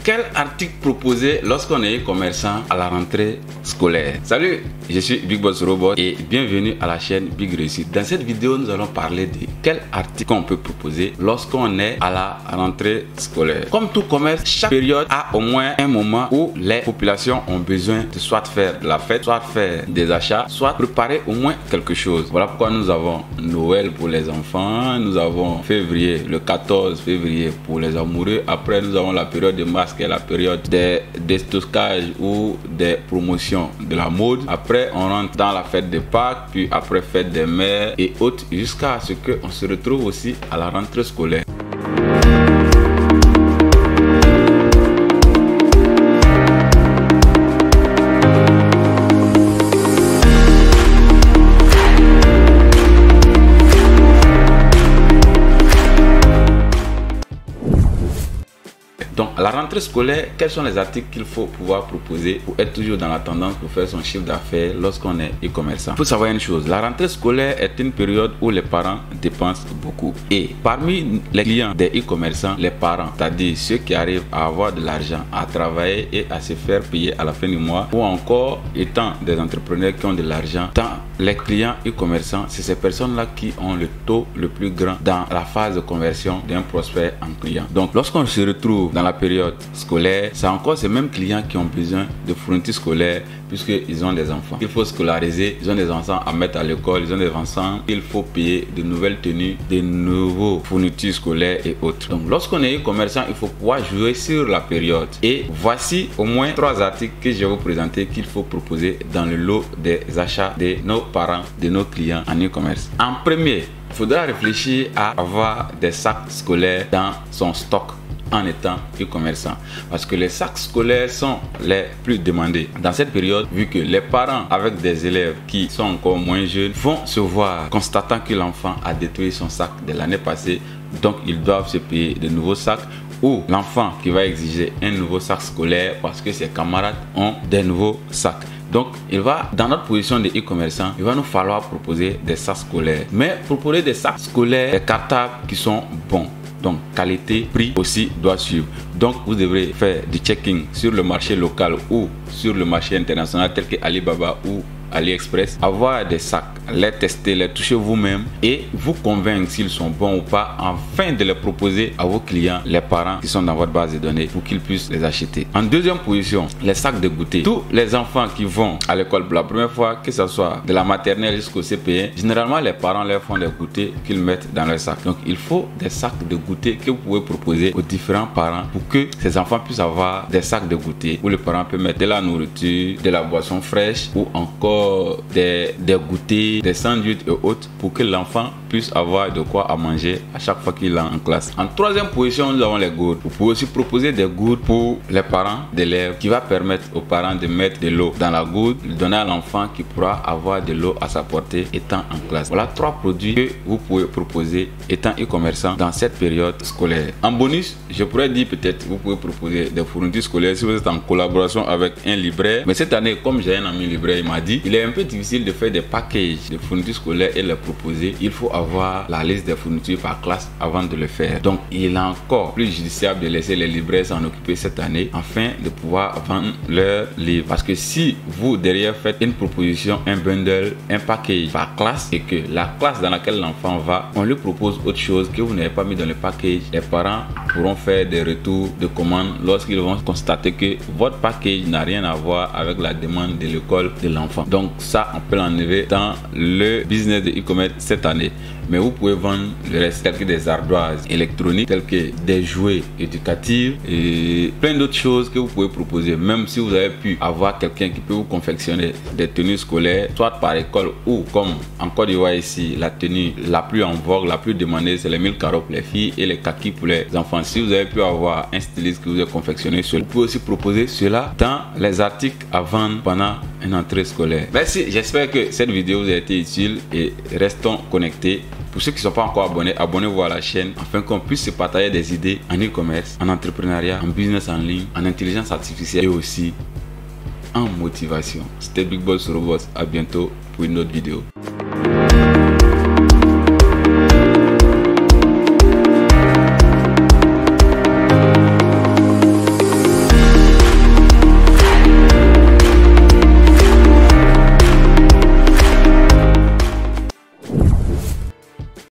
quel article proposer lorsqu'on est commerçant à la rentrée scolaire? Salut, je suis Big Boss Robot et bienvenue à la chaîne Big Réussite. Dans cette vidéo, nous allons parler de quel article on peut proposer lorsqu'on est à la rentrée scolaire. Comme tout commerce, chaque période a au moins un moment où les populations ont besoin de soit faire de la fête, soit faire des achats, soit préparer au moins quelque chose. Voilà pourquoi nous avons Noël pour les enfants, nous avons février, le 14 février pour les amoureux. Après, nous avons la période de mars qui est la période des stockages ou des promotions de la mode. Après, on rentre dans la fête de Pâques, puis après fête des mères et autres, jusqu'à ce qu'on se retrouve aussi à la rentrée scolaire. Donc, à la rentrée scolaire, quels sont les articles qu'il faut pouvoir proposer pour être toujours dans la tendance pour faire son chiffre d'affaires lorsqu'on est e-commerçant? Il faut savoir une chose, la rentrée scolaire est une période où les parents dépensent beaucoup. Et parmi les clients des e-commerçants, les parents, c'est-à-dire ceux qui arrivent à avoir de l'argent, à travailler et à se faire payer à la fin du mois, ou encore étant des entrepreneurs qui ont de l'argent, tant les clients e-commerçants, c'est ces personnes-là qui ont le taux le plus grand dans la phase de conversion d'un prospect en client. Donc, lorsqu'on se retrouve dans la période scolaire, c'est encore ces mêmes clients qui ont besoin de fournitures scolaires puisqu'ils ont des enfants. Il faut scolariser, ils ont des enfants à mettre à l'école, ils ont des enfants, il faut payer de nouvelles tenues, de nouveaux fournitures scolaires et autres. Donc lorsqu'on est e-commerçant, il faut pouvoir jouer sur la période. Et voici au moins 3 articles que je vais vous présenter qu'il faut proposer dans le lot des achats de nos parents, de nos clients en e-commerce. En premier, il faudra réfléchir à avoir des sacs scolaires dans son stock en étant e-commerçant, parce que les sacs scolaires sont les plus demandés dans cette période, vu que les parents avec des élèves qui sont encore moins jeunes vont se voir constatant que l'enfant a détruit son sac de l'année passée, donc ils doivent se payer de nouveaux sacs, ou l'enfant qui va exiger un nouveau sac scolaire parce que ses camarades ont des nouveaux sacs. Donc, il va, dans notre position de e-commerçant, il va nous falloir proposer des sacs scolaires, mais proposer des sacs scolaires, des cartables qui sont bons. Donc, qualité, prix aussi doit suivre. Donc, vous devrez faire du checking sur le marché local ou sur le marché international tel que Alibaba ou AliExpress. Avoir des sacs, les tester, les toucher vous-même et vous convaincre s'ils sont bons ou pas, afin de les proposer à vos clients, les parents qui sont dans votre base de données, pour qu'ils puissent les acheter. En deuxième position, les sacs de goûter. Tous les enfants qui vont à l'école pour la première fois, que ce soit de la maternelle jusqu'au CP1, généralement les parents leur font des goûters qu'ils mettent dans leur sac. Donc il faut des sacs de goûter que vous pouvez proposer aux différents parents pour que ces enfants puissent avoir des sacs de goûter où les parents peuvent mettre de la nourriture, de la boisson fraîche ou encore des goûters, des sandwichs et autres, pour que l'enfant puisse avoir de quoi à manger à chaque fois qu'il est en classe. En troisième position, nous avons les gourdes. Vous pouvez aussi proposer des gourdes pour les parents d'élèves qui va permettre aux parents de mettre de l'eau dans la gourde, de donner à l'enfant qui pourra avoir de l'eau à sa portée étant en classe. Voilà 3 produits que vous pouvez proposer étant e-commerçant dans cette période scolaire. En bonus, je pourrais dire peut-être vous pouvez proposer des fournitures scolaires si vous êtes en collaboration avec un libraire. Mais cette année, comme j'ai un ami libraire, il m'a dit il est un peu difficile de faire des packages de fournitures scolaires et les proposer. Il faut avoir la liste des fournitures par classe avant de le faire. Donc il est encore plus judiciable de laisser les libraires s'en occuper cette année afin de pouvoir vendre leurs livres. Parce que si vous derrière faites une proposition, un bundle, un package par classe et que la classe dans laquelle l'enfant va, on lui propose autre chose que vous n'avez pas mis dans le package, les parents pourront faire des retours de commandes lorsqu'ils vont constater que votre package n'a rien à voir avec la demande de l'école de l'enfant. Donc ça, on peut l'enlever dans le business de e-commerce cette année. Mais vous pouvez vendre le reste, tels que des ardoises électroniques, tels que des jouets éducatifs et plein d'autres choses que vous pouvez proposer. Même si vous avez pu avoir quelqu'un qui peut vous confectionner des tenues scolaires, soit par école ou comme en Côte d'Ivoire ici, la tenue la plus en vogue, la plus demandée, c'est les 1000 carreaux pour les filles et les kakis pour les enfants. Si vous avez pu avoir un styliste qui vous a confectionné cela, vous pouvez aussi proposer cela dans les articles à vendre pendant une entrée scolaire. Merci, j'espère que cette vidéo vous a été utile et restons connectés. Pour ceux qui ne sont pas encore abonnés, abonnez-vous à la chaîne afin qu'on puisse se partager des idées en e-commerce, en entrepreneuriat, en business en ligne, en intelligence artificielle et aussi en motivation. C'était Big Boss Robot. À bientôt pour une autre vidéo.